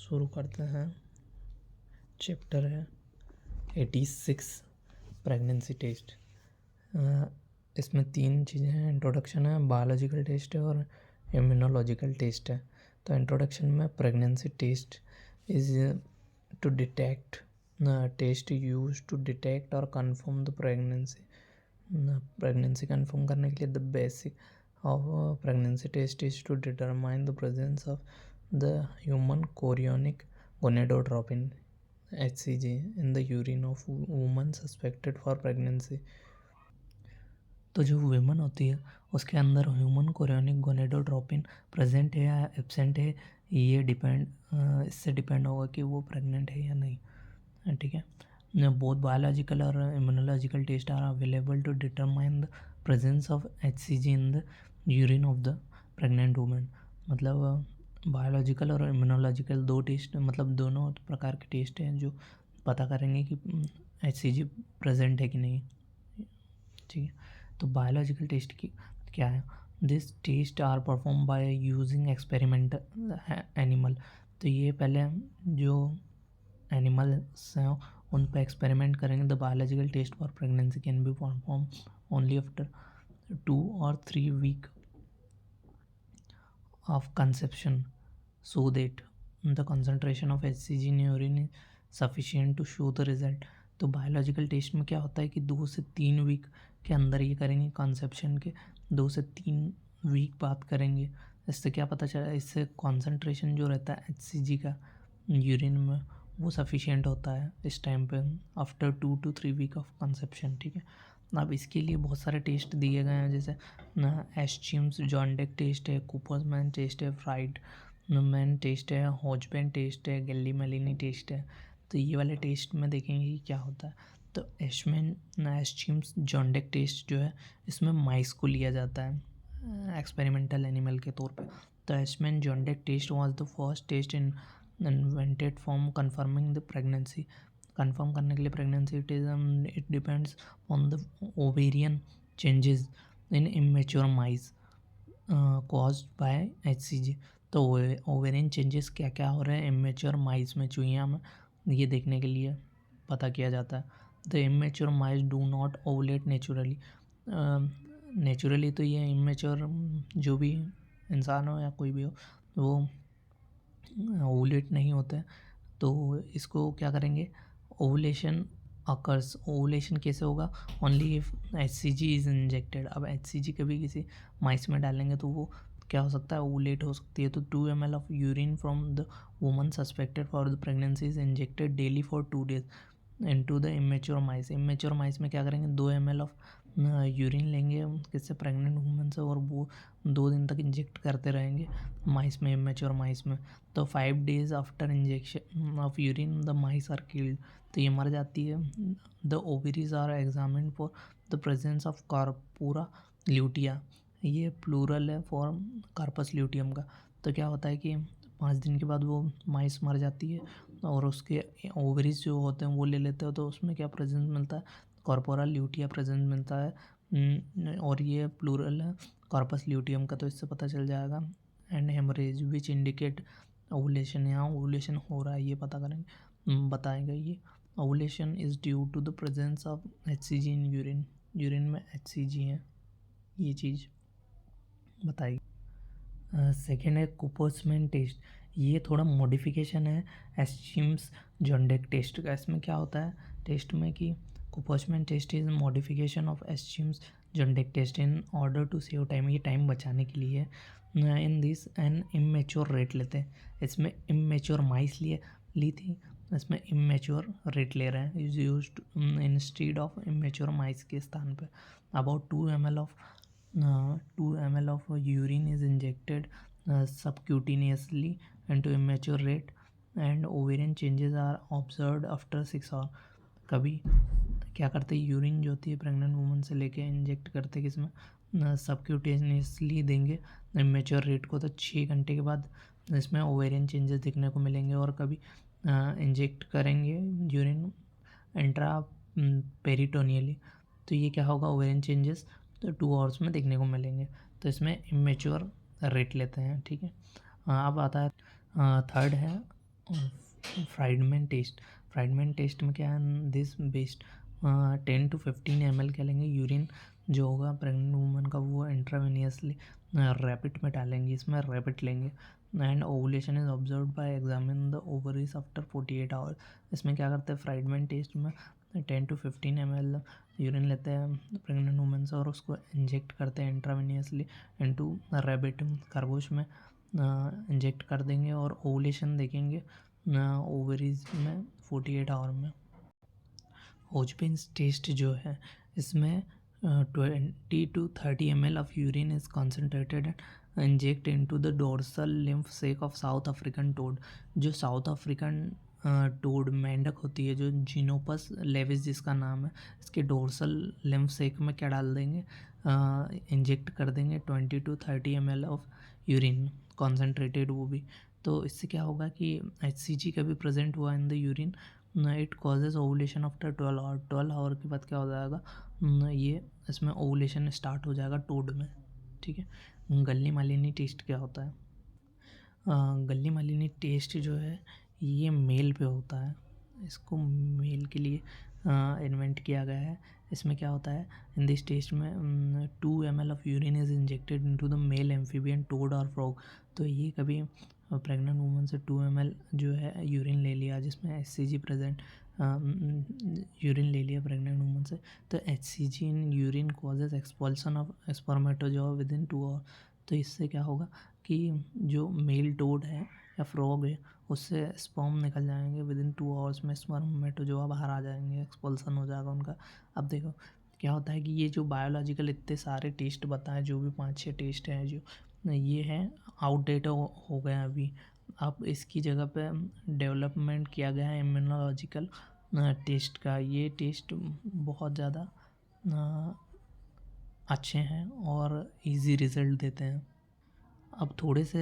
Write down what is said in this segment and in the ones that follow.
शुरू करते हैं। चैप्टर है 86 प्रेगनेंसी टेस्ट। इसमें 3 चीज़ें हैं। इंट्रोडक्शन है, बायोलॉजिकल टेस्ट है और इम्यूनोलॉजिकल टेस्ट है। तो इंट्रोडक्शन में pregnancy test is to detect test use to detect और कंफर्म द प्रेगनेंसी कंफर्म करने के लिए the basic of pregnancy test is to determine the presence of the human chorionic gonadotropin HCG in the urine of woman suspected for pregnancy। तो जो women होती है उसके अंदर ह्यूमन कोरियोनिक गोनेडोट्रोपिन प्रेजेंट है या एब्सेंट है, ये इससे डिपेंड होगा कि वो प्रेग्नेंट है या नहीं। ठीक है। बोथ बायोलॉजिकल और immunological test are available to determine the presence of HCG in the urine of the pregnant women. मतलब बायोलॉजिकल और इम्यूनोलॉजिकल 2 टेस्ट, मतलब दोनों प्रकार के टेस्ट हैं जो पता करेंगे कि HCG प्रेजेंट है कि नहीं। ठीक है। तो बायोलॉजिकल टेस्ट की क्या है? This test are perform by using experimental animal. तो ये पहले जो एनिमल्स हैं उन पर एक्सपेरिमेंट करेंगे। The biological test for pregnancy can be perform only after 2 or 3 weeks of conception so that the concentration of HCG in urine is sufficient to show the result। तो biological test में क्या होता है कि 2 से 3 week के अंदर ये करेंगे, कंसेप्शन के 2 से 3 वीक बाद करेंगे। इससे क्या पता चला? इससे कॉन्सेंट्रेशन जो रहता है HCG का यूरिन में वो सफिशिएंट होता है इस टाइम पे, after 2 to 3 week of conception. ठीक है। अब इसके लिए बहुत सारे टेस्ट दिए गए हैं, जैसे एस्चिम्स जॉन्डेक टेस्ट है, कूपर्समैन टेस्ट है, फ्राइडमैन टेस्ट है, हॉजबेन टेस्ट है, गैली-मेलिनी टेस्ट है। तो ये वाले टेस्ट में देखेंगे कि क्या होता है। तो एस्चिम्स जॉन्डेक टेस्ट जो है इसमें माइस को लिया जाता है एक्सपेरिमेंटल एनिमल के तौर पे। तो एस्चिम्स Zondek test was the first test invented for confirming the pregnancy. Confirm करने के लिए pregnancy it depends on the ovarian changes in immature mice caused by HCG। तो ओवेरियन चेंजेस क्या क्या हो रहे हैं इमेच्योर माइस में, चूहिया में, ये देखने के लिए पता किया जाता है। The immature mice do not ovulate naturally. तो ये इमेच्योर जो भी इंसान हो या कोई भी हो वो ओवुलेट नहीं होता है। तो इसको क्या करेंगे? Ovulation occurs. ओवुलेशन कैसे होगा? Only if HCG is injected. अब HCG कभी किसी माइस में डालेंगे तो वो क्या हो सकता है? ओवुलेट हो सकती है। तो 2 ml of urine from the woman suspected for the pregnancy is injected daily for 2 days into the immature mice. Immature mice में क्या करेंगे? 2 ml ऑफ यूरिन लेंगे किससे? प्रेग्नेंट वुमन से, और वो 2 दिन तक इंजेक्ट करते रहेंगे माइस में, इमेच्योर माइस में। तो 5 days after injection of urine the mice are killed. तो ये मर जाती है। The ovaries are examined for the presence of corpora lutea. ये प्लूरल है फॉर कार्पस ल्यूटियम का। तो क्या होता है कि 5 दिन के बाद वो माइस मर जाती है और उसके ओवरीज जो होते हैं वो ले लेते हैं। तो उसमें क्या प्रेजेंस मिलता है? कॉर्पोरा ल्यूटिया प्रेजेंस मिलता है। और ये प्लूरल है कार्पस ल्यूटियम का, तो इससे पता चल जाएगा। And hemorrhage which indicate ovulation. यहाँ ओवुलेशन हो रहा है ये पता करेंगे, बताएगा ये। Ovulation is due to the presence of HCG in urine. Urine में HCG है, ये चीज़ बताइए। सेकेंड है कूपर्समैन टेस्ट। ये थोड़ा मॉडिफिकेशन है एस्चिम्स जॉन्डेक टेस्ट का। इसमें क्या होता है टेस्ट में कि Kupperman test is modification of एस्चिम्स Zondek test in order to save time. ये टाइम बचाने के लिए in this an immature rat लेते हैं। इसमें इमेच्योर माइस ली थी, इसमें इमेच्योर रेट ले रहे हैं। Is used instead of immature mice के स्थान पे। About 2 ml of urine is injected subcutaneously into immature rate and ovarian changes are observed after 6 hours। कभी क्या करते हैं? यूरिन जो होती है प्रेग्नेंट वुमन से लेके इंजेक्ट करते हैं किसमें? सबक्यूटेनियसली देंगे इमेच्योर रेट को। तो 6 घंटे के बाद इसमें ओवेरियन चेंजेस दिखने को मिलेंगे। और कभी इंजेक्ट करेंगे यूरिन इंट्रा पेरिटोनियली, तो ये क्या होगा? ओवेरियन चेंजेस तो 2 आवर्स में देखने को मिलेंगे। तो इसमें इमेच्योर रेट लेते हैं। ठीक है। अब आता है थर्ड है फ्राइडमैन टेस्ट में क्या है, दिस बेस्ड 10 to 15 ml क्या लेंगे, यूरिन जो होगा प्रेग्नेंट वूमन का वो इंट्रावेनियसली रैपिड में डालेंगे, इसमें रैपिड लेंगे। And ovulation is observe by examine the ovaries after 48 hour. इसमें क्या करते हैं, फ्राइडमैन टेस्ट में 10 to 15 ml यूरिन लेते हैं प्रेग्नेंट वूमन से और उसको इंजेक्ट करते हैं इंट्रावेनियसली इनटू रैबिट, खरगोश में इंजेक्ट कर देंगे और ओवुलेशन देखेंगे ओवरीज में 48 आवर में। होजपिन्स टेस्ट जो है इसमें 20 to 30 ml of urine is concentrated and inject into the dorsal lymph sac of South African toad. जो साउथ अफ्रीकन टोड मेंढक होती है, जो जीनोपस लेविस जिसका नाम है, इसके डोर्सल लिम्फ सेक में क्या डाल देंगे, इंजेक्ट कर देंगे 20 to 30 ml of urine concentrated वो भी। तो इससे क्या होगा कि HCG का भी प्रेजेंट हुआ in the urine, it causes ovulation after 12 hour के बाद क्या हो जाएगा, ये इसमें ओवुलेशन स्टार्ट हो जाएगा टोड में। ठीक है। गल्ली मालिनी टेस्ट क्या होता है, गल्ली मालिनी टेस्ट जो है ये मेल पे होता है, इसको मेल के लिए इन्वेंट किया गया है। इसमें क्या होता है, इन दिस टेस्ट में 2 ml of urine is injected into the male amphibian toad और फ्रॉग। तो ये कभी प्रेग्नेंट वूमन से 2 ml जो है यूरिन ले लिया जिसमें HCG प्रेजेंट, यूरिन ले लिया प्रेग्नेंट वूमन से, तो HCG in urine causes expulsion of spermatozoa within 2 hour. तो इससे क्या होगा कि जो मेल टोड है या फ्रॉग है उससे स्पर्म निकल जाएंगे विद इन 2 आवर्स में, स्पर्मेटोजोआ बाहर आ जाएंगे, एक्सपल्सन हो जाएगा उनका। अब देखो क्या होता है कि ये जो बायोलॉजिकल इतने सारे टेस्ट बताए, जो भी 5-6 टेस्ट हैं जो ये हैं आउटडेट हो गए अभी। अब इसकी जगह पे डेवलपमेंट किया गया है इम्यूनोलॉजिकल टेस्ट का। ये टेस्ट बहुत ज़्यादा अच्छे हैं और इजी रिज़ल्ट देते हैं। अब थोड़े से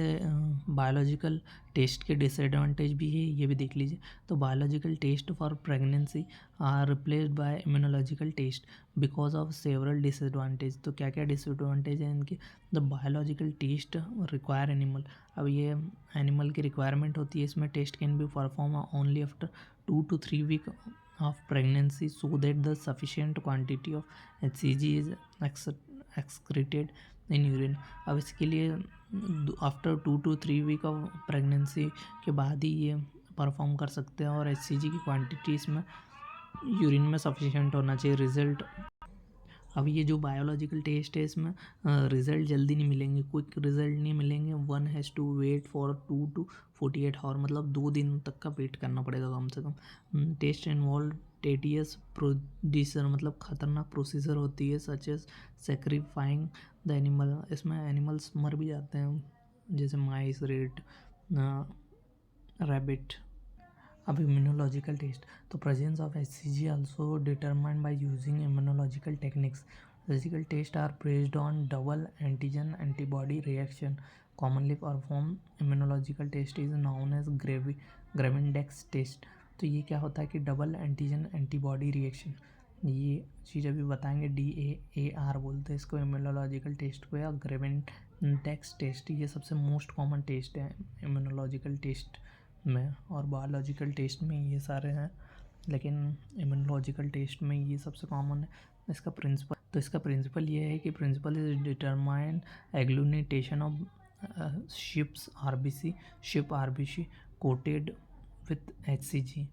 बायोलॉजिकल टेस्ट के डिसएडवांटेज भी है, ये भी देख लीजिए। तो biological test for pregnancy are replaced by immunological test because of several disadvantage. तो क्या क्या डिसएडवांटेज है इनके, the biological test require animal. अब ये एनिमल की रिक्वायरमेंट होती है, इसमें test can be perform only after 2 to 3 week of pregnancy so that the sufficient quantity of HCG is excreted in urine। अब इसके लिए after 2 to 3 week of pregnancy के बाद ही ये परफॉर्म कर सकते हैं और HCG की क्वांटिटी इसमें यूरिन में सफिशिएंट होना चाहिए रिज़ल्ट। अब ये जो बायोलॉजिकल टेस्ट है इसमें रिज़ल्ट जल्दी नहीं मिलेंगे, क्विक रिज़ल्ट नहीं मिलेंगे। 1 has to wait for 2 to 48 hour, मतलब 2 दिन तक का वेट करना पड़ेगा कम से कम। टेस्ट इन्वॉल्व टेडियस प्रोसीजर, मतलब ख़तरनाक प्रोसीजर होती है, such as sacrificing the animal. इसमें एनिमल्स मर भी जाते हैं जैसे माइस, रेट, रैबिट। अब इम्यूनोलॉजिकल टेस्ट, तो presence of HCG also determined by using immunological techniques. Physical test are based on double antigen antibody reaction commonly perform. Immunological test is known as Gravindex test. तो ये क्या होता है कि double antigen antibody reaction, ये चीज़ अभी बताएंगे, DAAR बोलते हैं इसको इम्यूनोलॉजिकल टेस्ट को, या ग्रेविंडेक्स टेस्ट। ये सबसे मोस्ट कॉमन टेस्ट है इम्यूनोलॉजिकल टेस्ट में, और बायोलॉजिकल टेस्ट में ये सारे हैं, लेकिन इम्यूनोलॉजिकल टेस्ट में ये सबसे कॉमन है। इसका प्रिंसिपल, तो इसका प्रिंसिपल ये है कि principle is determine agglutination of sheep RBC coated with HCG।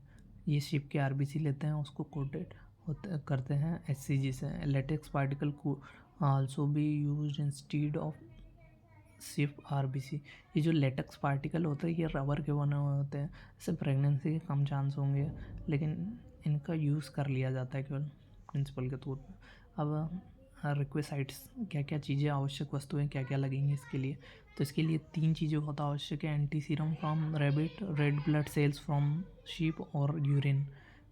ये शिप के RBC लेते हैं, उसको कोटेड करते हैं HCG से। लेटेक्स पार्टिकल को also be used instead of सिर्फ RBC। ये जो लेटेक्स पार्टिकल होते हैं ये रबर के बने हुए होते हैं, इससे प्रेगनेंसी के कम चांस होंगे, लेकिन इनका यूज़ कर लिया जाता है केवल प्रिंसिपल के तौर पर। अब रिक्विसाइट्स, क्या क्या चीज़ें आवश्यक वस्तुएं क्या क्या लगेंगी इसके लिए, तो इसके लिए 3 चीज़ें बहुत आवश्यक है, anti serum from rabbit, red blood cells from sheep और यूरिन।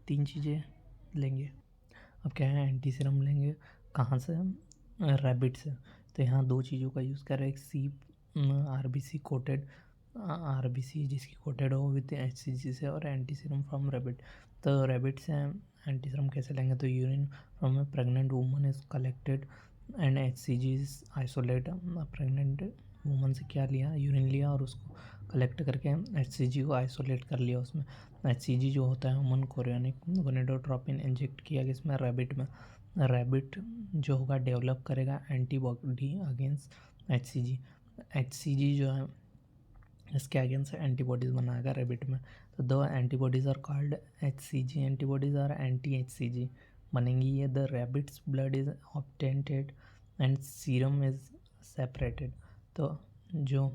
3 चीज़ें लेंगे। अब क्या है, एंटी सीरम लेंगे कहाँ से, रैबिट से। तो यहाँ 2 चीज़ों का यूज़ कर रहे हैं, एक सीप RBC कोटेड RBC जिसकी कोटेड हो विद HCG से, और एंटी सीरम फ्रॉम रैबिट। तो रैबिट से एंटी सीरम कैसे लेंगे, तो urine from A pregnant woman is collected and HCG is isolate. Pregnant woman से क्या लिया, यूरिन लिया और उसको कलेक्ट करके HCG को आइसोलेट कर लिया। उसमें HCG जो होता है ह्यूमन कोरियोनिक गोनेडोट्रोपिन इंजेक्ट किया गया इसमें रैबिट में। रैबिट जो होगा डेवलप करेगा एंटीबॉडी अगेंस्ट HCG। HCG जो है इसके अगेंस्ट एंटीबॉडीज़ बनाएगा रैबिट में। तो दो antibodies are called HCG antibodies और एंटी HCG बनेंगी ये। The rabbits blood is obtained and serum is separated. तो जो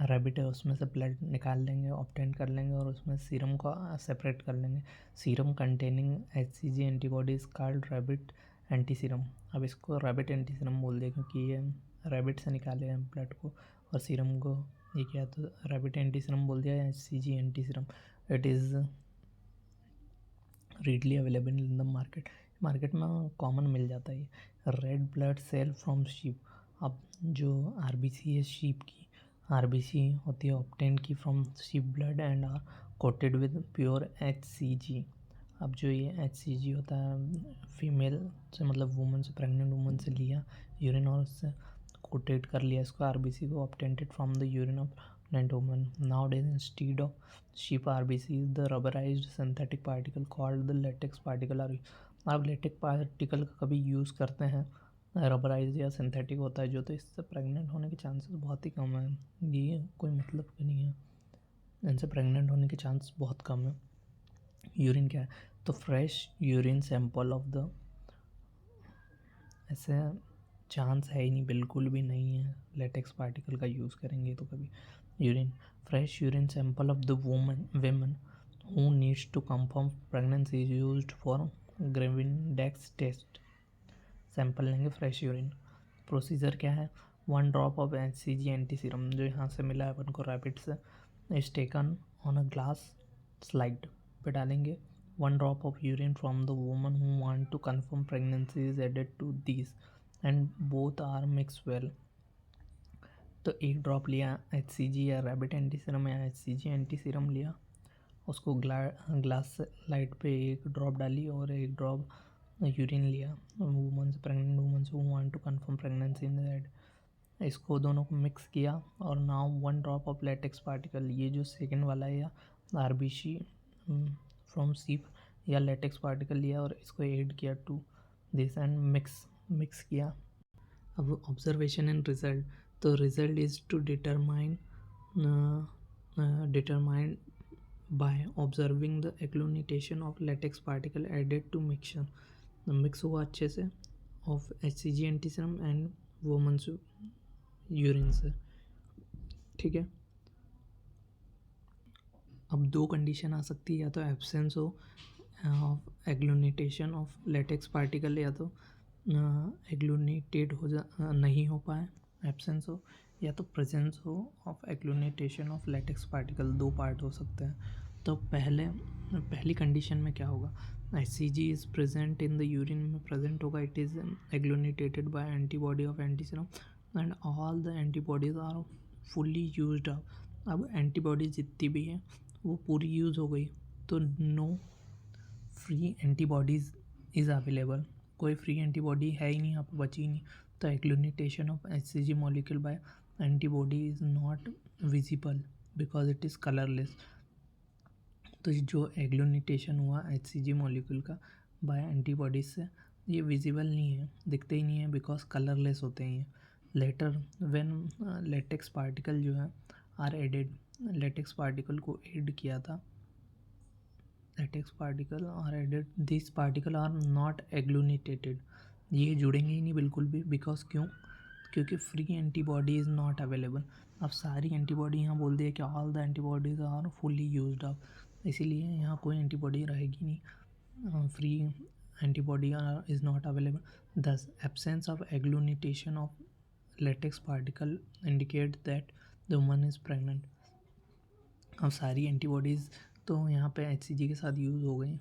रैबिट है उसमें से ब्लड निकाल लेंगे, ऑब्टेंट कर लेंगे और उसमें सीरम को सेपरेट कर लेंगे। Serum containing HCG antibodies called rabbit anti serum. अब इसको रैबिट एंटी सीरम बोल दिया क्योंकि ये रैबिट से निकाले हैं ब्लड को और सीरम को ये किया, तो रैबिट एंटी सीरम बोल दिया HCG anti serum. It is readily available in the market. Market में कॉमन मिल जाता है। Red blood cell from sheep. अब जो RBC है शीप की, RBC होती है ऑब्टेन की from sheep blood and are coated with pure HCG। अब जो ये HCG होता है फीमेल से, मतलब वुमन से, प्रेग्नेंट वुमन से लिया यूरिन और उससे कोटेड कर लिया इसको RBC को, obtained from the urine of pregnant woman. Nowadays instead of sheep RBC is the rubberized synthetic particle called the latex particle। आप लेटेक्स पार्टिकल का कभी यूज़ करते हैं, रबराइज या सिंथेटिक होता है जो, तो इससे प्रेग्नेंट होने के चांसेस बहुत ही कम है। ये कोई मतलब भी नहीं है, इनसे प्रेग्नेंट होने के चांस बहुत कम है। यूरिन क्या है, तो fresh urine sample of the, ऐसे चांस है ही नहीं, बिल्कुल भी नहीं है लेटेक्स पार्टिकल का यूज़ करेंगे तो कभी। Urine, fresh urine sample of the women who needs to confirm pregnancy is used for Gravindex test. Sample लेंगे फ्रेश यूरिन। प्रोसीजर क्या है, 1 drop of HCG anti serum जो यहाँ से मिला है अपन को रैबिट से, is taken on a glass slide पे डालेंगे। 1 drop of urine from the woman who want to confirm pregnancy is added to this and both are mix well. तो 1 ड्रॉप लिया HCG या रैबिट एंटी सीरम या HCG anti serum लिया, उसको glass light पे 1 drop डाली और 1 drop urine लिया वुमन से, प्रेग्नेंट वुमन से, who want to confirm pregnancy in that. इसको दोनों को मिक्स किया और now 1 drop of latex particle, ये जो सेकेंड वाला है या RBC फ्रॉम सीप या लेटेक्स पार्टिकल लिया और इसको ऐड किया टू दिस एंड मिक्स किया। अब ऑब्जर्वेशन एंड रिजल्ट, तो result is to determine by observing the agglutination of latex particle added to mixture। Mix हुआ अच्छे से of HCG anti serum and women's urine से, ठीक है। अब 2 कंडीशन आ सकती है, या तो एब्सेंस हो of agglutination of latex particle, या तो एग्लूटिनेटेड नहीं हो पाए, एब्सेंस हो, या तो प्रेजेंस हो of agglutination of latex particle. 2 part हो सकते हैं। तो पहली कंडीशन में क्या होगा, HCG is present in the urine में प्रेजेंट होगा, it is agglutinated by antibody of anti serum and all the antibodies are fully used up. अब एंटीबॉडीज जितनी भी हैं वो पूरी यूज़ हो गई, तो no free antibodies is available, कोई फ्री एंटीबॉडी है ही नहीं, यहाँ पर बची ही नहीं। तो agglutination of HCG molecule by antibody is not visible because it is colourless. तो जो एग्लूटिनेशन हुआ HCG मॉलिक्यूल का बाय एंटीबॉडीज से, ये विजिबल नहीं है, दिखते ही नहीं है बिकॉज कलरलेस होते हैं ये। लेटर व्हेन लेटेक्स पार्टिकल जो है आर एडेड, लेटेक्स पार्टिकल को ऐड किया था, latex particle are added, this particle are not agglutinated, ये जुड़ेंगे ही नहीं बिल्कुल भी, बिकॉज क्योंकि free antibody is not available. अब सारी एंटीबॉडी यहाँ बोल दिया कि all the antibodies are fully used up, इसीलिए यहाँ कोई एंटीबॉडी रहेगी नहीं, free antibody is not available. Thus absence of agglutination of latex particle indicate that the woman is pregnant. अब सारी एंटीबॉडीज़ तो यहाँ पे HCG के साथ यूज़ हो गई,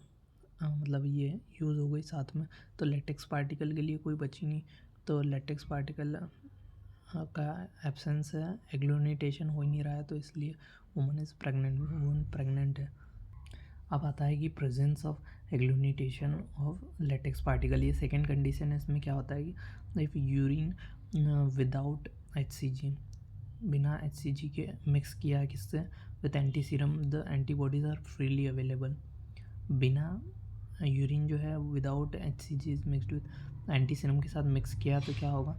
मतलब ये यूज़ हो गई साथ में, तो लेटेक्स पार्टिकल के लिए कोई बची नहीं। तो लेटेक्स पार्टिकल का एब्सेंस है, एग्लूटिनेशन हो ही नहीं रहा है, तो इसलिए woman is pregnant, woman pregnant है। अब आता है कि presence of agglutination of latex particle, ये सेकेंड कंडीशन है। इसमें क्या होता है कि इफ़ यूरिन विदाउट HCG बिना HCG के मिक्स किया है किससे, with anti serum the antibodies are freely available. बिना यूरिन जो है without HCG is mixed with anti serum के साथ मिक्स किया तो क्या होगा,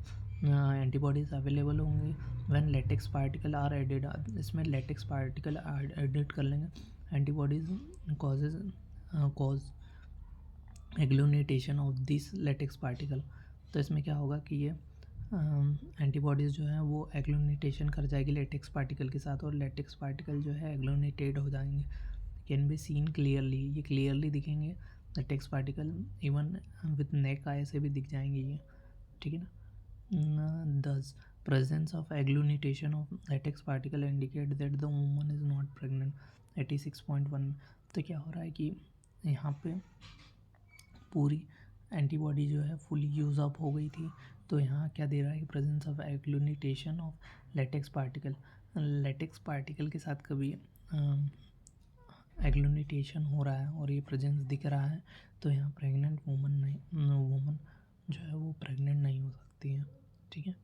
एंटीबॉडीज़ अवेलेबल होंगी। When latex particle are added, इसमें लेटेक्स पार्टिकल एडिट कर लेंगे, antibodies cause agglutination of this latex particle. तो इसमें क्या होगा कि ये एंटीबॉडीज़ जो है वो एग्लूनेटेशन कर जाएगी लेटेक्स पार्टिकल के साथ, और लेटेक्स पार्टिकल जो है एग्लूनेटेड हो जाएंगे। कैन बी सीन क्लियरली, ये क्लियरली दिखेंगे latex particle, even with naked eye से भी दिख जाएंगे ये, ठीक है ना। Thus presence of agglutination of latex particle indicate that the woman is not pregnant. 86.1। तो क्या हो रहा है कि यहाँ पे पूरी एंटीबॉडी जो है फुली यूज़ अप हो गई थी, तो यहाँ क्या दे रहा है कि presence of agglutination of latex particle. Latex particle के साथ कभी एग्लूनेटेशन हो रहा है और ये प्रेजेंस दिख रहा है, तो यहाँ प्रेग्नेंट वुमन जो है वो प्रेग्नेंट नहीं हो सकती है, ठीक है।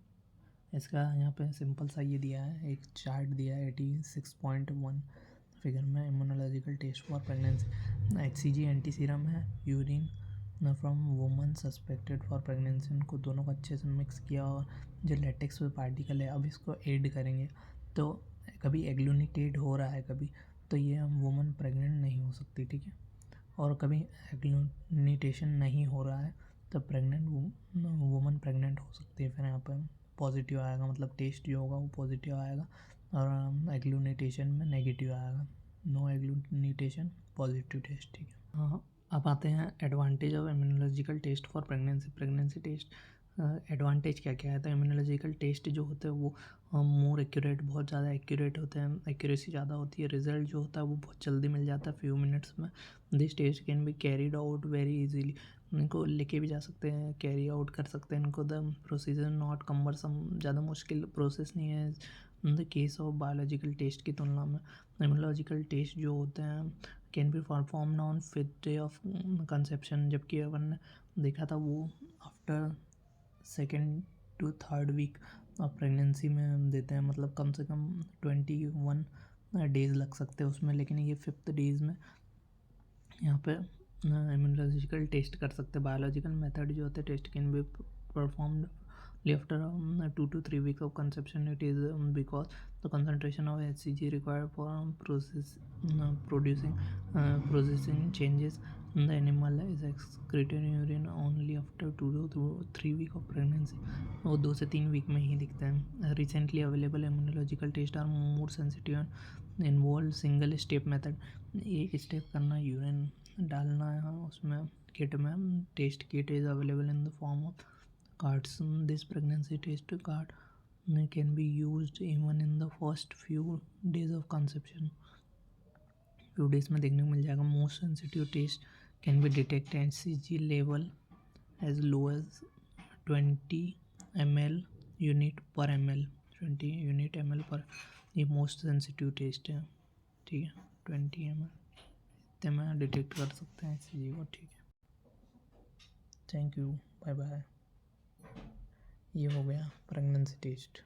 इसका यहाँ पे सिंपल सा ये दिया है, एक चार्ट दिया है 86.1 फिगर में, immunological test for pregnancy. HCG anti serum है, urine from woman suspected for pregnancy, उनको दोनों को अच्छे से मिक्स किया, और जो लेटेक्स पार्टिकल है अब इसको ऐड करेंगे, तो कभी एग्लूनेटेड हो रहा है कभी, तो ये हम वुमन प्रेग्नेंट नहीं हो सकती, ठीक है। और कभी एग्लूनेटेशन नहीं हो रहा है तो प्रेग्नेंट वुमन प्रेग्नेंट हो सकती है। फिर यहाँ पर पॉजिटिव आएगा, मतलब टेस्ट जो होगा वो पॉजिटिव आएगा, और एग्लूनेटेशन में नेगेटिव आएगा। नो एग्लूनेटेशन, पॉजिटिव टेस्ट, ठीक है। हाँ, अब आते हैं advantage of immunological test for pregnancy. Pregnancy test advantage क्या क्या है, तो इम्यूनोलॉजिकल टेस्ट जो होते हैं वो मोर एक्यूरेट, बहुत ज़्यादा एक्यूरेट होते हैं, एक्यूरेसी ज़्यादा होती है, रिजल्ट जो होता है वो बहुत जल्दी मिल जाता है, फ्यू मिनट्स में। This test can be carried out very easily, इनको लेके भी जा सकते हैं, कैरी आउट कर सकते हैं इनको। द प्रोसीजर नॉट कम्बरसम, ज़्यादा मुश्किल प्रोसेस नहीं है in the case of biological test की तुलना में। इम्यूनोलॉजिकल टेस्ट जो होते हैं can be performed on 5th day of conception, जबकि अपन ने देखा था वो after 2nd to 3rd week of pregnancy में हम देते हैं, मतलब कम से कम 21 डेज़ लग सकते हैं उसमें, लेकिन ये 5th डेज़ में यहाँ पे इम्यूनोलॉजिकल टेस्ट कर सकते हैं। बायोलॉजिकल मेथड जो होते हैं test can be performed after 2 to 3 weeks of conception. It is because the concentration of HCG required for processing changes in the animal is excreted in urine only after 2 to 3 weeks of pregnancy. वो 2 से 3 week में ही दिखते हैं। Recently available immunological test are more sensitive and involve single step method. एक step करना, urine डालना है उसमें किट में, test kit is available in the form of cards. This pregnancy test card can be used even in the first few days of conception. few days में देखने को मिल जाएगा। Most sensitive test can be detect HCG level as low as 20 ml unit per ml, 20 unit ml पर, ये most sensitive test है, ठीक है। 20 ml इतने में डिटेक्ट कर सकते हैं HCG को, ठीक है। Thank you, bye bye. ये हो गया प्रेगनेंसी टेस्ट।